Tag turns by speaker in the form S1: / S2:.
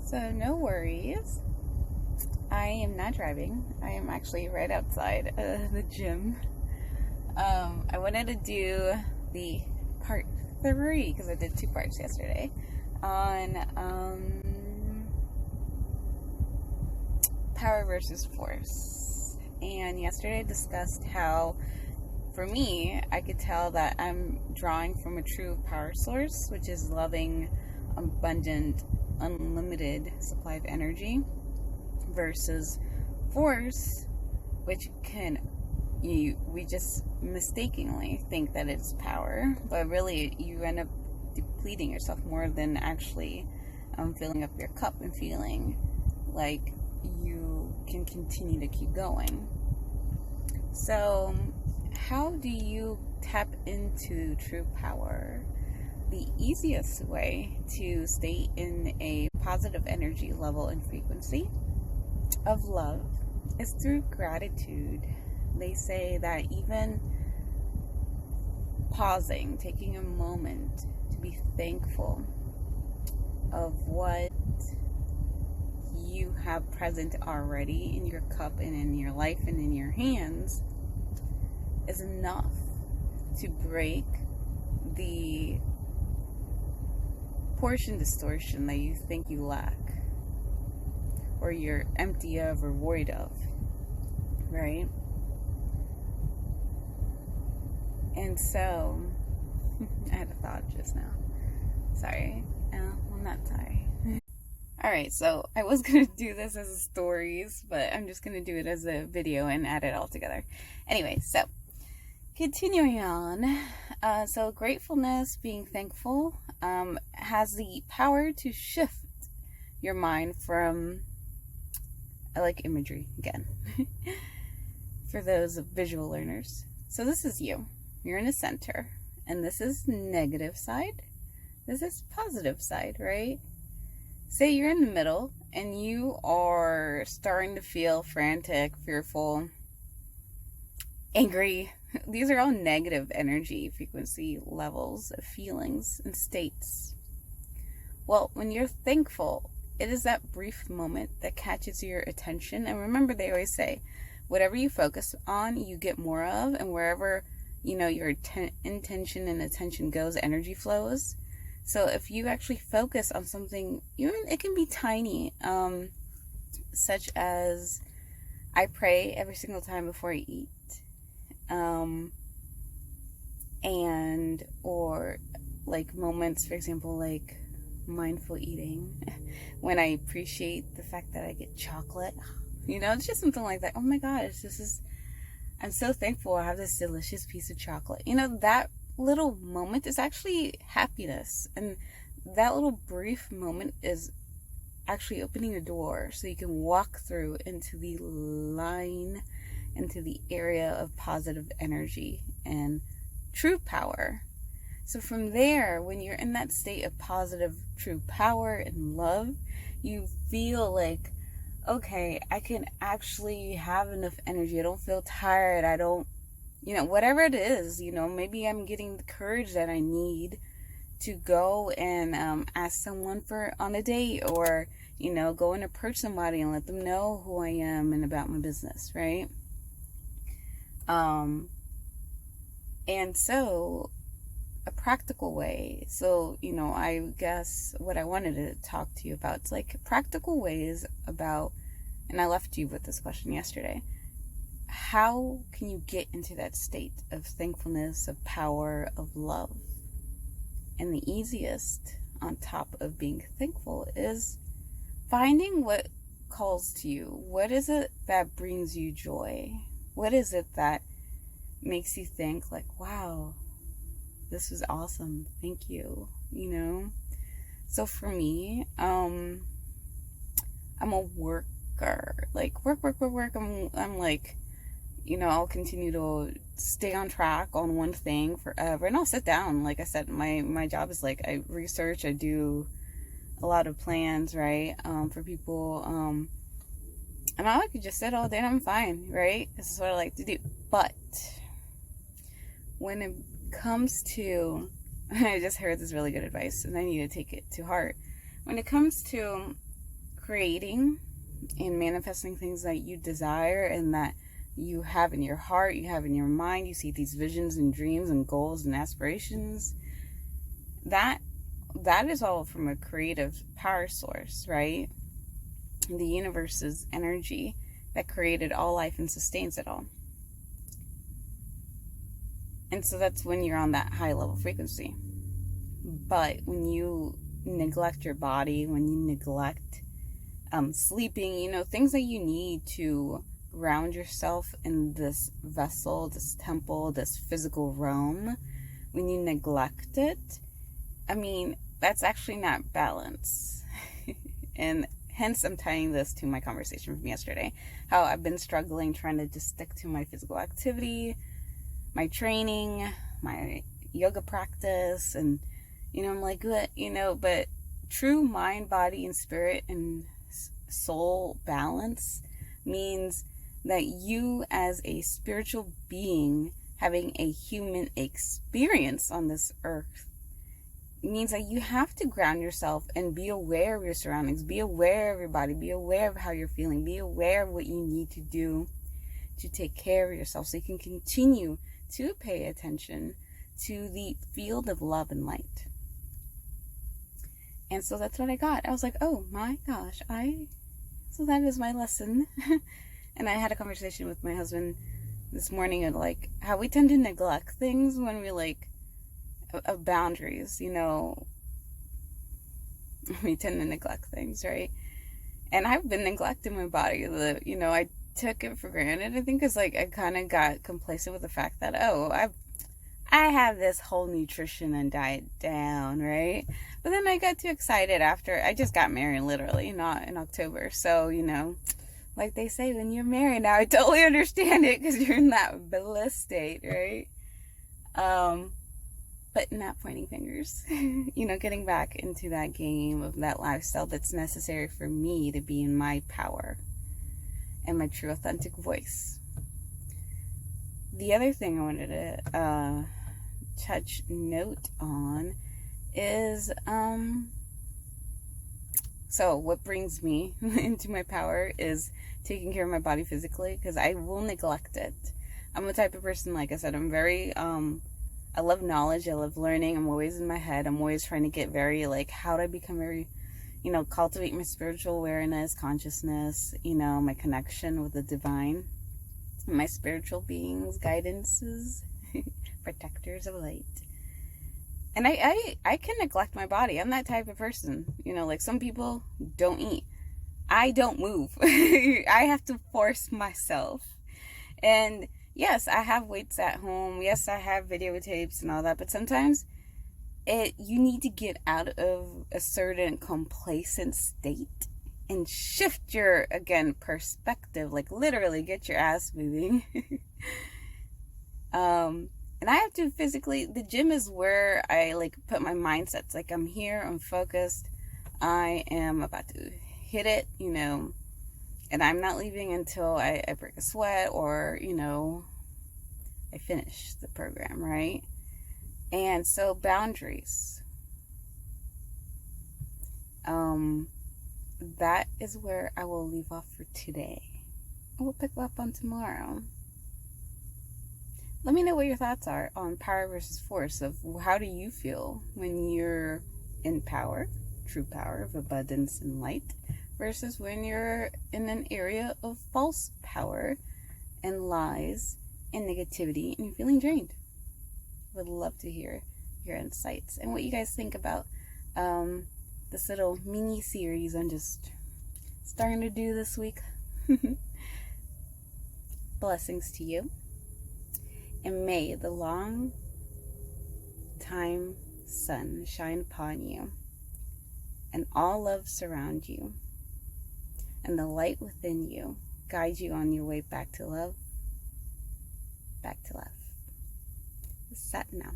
S1: So no worries. I am not driving. I am actually right outside the gym. I wanted to do the part 3 because I did 2 parts yesterday on power versus force. And yesterday I discussed how, for me, I could tell that I'm drawing from a true power source, which is loving, abundant, unlimited supply of energy, versus force, which we just mistakenly think that it's power, but really you end up depleting yourself more than actually filling up your cup and feeling like you can continue to keep going. So how do you tap into true power? The easiest way to stay in a positive energy level and frequency of love is through gratitude. They say that even pausing, taking a moment to be thankful of what you have present already in your cup and in your life and in your hands is enough to break the portion distortion that you think you lack or you're empty of or void of, right? And so I had a thought just now. Sorry. I'm not sorry. Alright, so I was going to do this as a stories, but I'm just going to do it as a video and add it all together. Anyway, so continuing on. So gratefulness, being thankful, has the power to shift your mind from, I like imagery again, for those visual learners. So this is you. You're in the center, and this is negative side. This is positive side, right? Say you're in the middle, and you are starting to feel frantic, fearful, angry. These are all negative energy frequency levels of feelings and states. Well, when you're thankful, it is that brief moment that catches your attention. And remember, they always say, whatever you focus on, you get more of, and wherever your intention and attention goes, energy flows. So if you actually focus on something, even it can be tiny, such as I pray every single time before I eat, or like moments, for example, like mindful eating, when I appreciate the fact that I get chocolate, it's just something like that. Oh my gosh, I'm so thankful I have this delicious piece of chocolate. That little moment is actually happiness. And that little brief moment is actually opening a door so you can walk through into the area of positive energy and true power. So from there, when you're in that state of positive, true power and love, you feel like, okay, I can actually have enough energy. I don't feel tired. I don't, whatever it is, maybe I'm getting the courage that I need to go and ask someone on a date, or, go and approach somebody and let them know who I am and about my business, right? And so a practical way. So, I guess what I wanted to talk to you about, it's like practical ways about, and I left you with this question yesterday. How can you get into that state of thankfulness, of power, of love? And the easiest on top of being thankful is finding what calls to you. What is it that brings you joy? What is it that makes you think like, wow, this was awesome, thank you, So for me, I'm a worker, like work. I'm like, I'll continue to stay on track on one thing forever, and I'll sit down. Like I said, my job is like, I research, I do a lot of plans, right, for people, and I could just sit all day and I'm fine, right? This is what I like to do. But when it comes to, I just heard this really good advice and I need to take it to heart. When it comes to creating and manifesting things that you desire and that you have in your heart, you have in your mind, you see these visions and dreams and goals and aspirations, that is all from a creative power source, right? The universe's energy that created all life and sustains it all. And so that's when you're on that high level frequency. But when you neglect your body, when you neglect sleeping, things that you need to ground yourself in this vessel, this temple, this physical realm, when you neglect it, that's actually not balance. And hence I'm tying this to my conversation from yesterday, how I've been struggling trying to just stick to my physical activity, my training, my yoga practice, and I'm like, what, but true mind, body, and spirit and soul balance means that you as a spiritual being having a human experience on this earth means that you have to ground yourself and be aware of your surroundings, be aware of your body, be aware of how you're feeling, be aware of what you need to do to take care of yourself so you can continue to pay attention to the field of love and light. And so that's what I got. I was like, oh my gosh, so that is my lesson. And I had a conversation with my husband this morning of like how we tend to neglect things when we of boundaries, we tend to neglect things, right? And I've been neglecting my body. I took it for granted, I think, because I kind of got complacent with the fact that, I have this whole nutrition and diet down, right? But then I got too excited after I just got married, literally, not in October. So, like they say, when you're married now, I totally understand it because you're in that bliss state, right? But not pointing fingers, getting back into that game of that lifestyle that's necessary for me to be in my power and my true authentic voice. The other thing I wanted to touch note on is, so what brings me into my power is taking care of my body physically, because I will neglect it. I'm the type of person, like I said, I'm very, I love knowledge, I love learning, I'm always in my head, I'm always trying to get very, how do I become very, cultivate my spiritual awareness, consciousness, my connection with the divine, my spiritual beings, guidances, protectors of light. And I can neglect my body. I'm that type of person. Some people don't eat. I don't move. I have to force myself. And yes, I have weights at home. Yes, I have videotapes and all that. But sometimes you need to get out of a certain complacent state and shift your, again, perspective. Literally get your ass moving. And I have to physically, the gym is where I put my mindsets. I'm here, I'm focused, I am about to hit it, and I'm not leaving until I break a sweat or, I finish the program, right? And so boundaries. That is where I will leave off for today. We'll pick up on tomorrow. Let me know what your thoughts are on power versus force, of how do you feel when you're in power, true power of abundance and light, versus when you're in an area of false power and lies and negativity and you're feeling drained. Would love to hear your insights and what you guys think about this little mini series I'm just starting to do this week. Blessings to you. And may the long time sun shine upon you, and all love surround you, and the light within you guide you on your way back to love. Back to love. Sat now.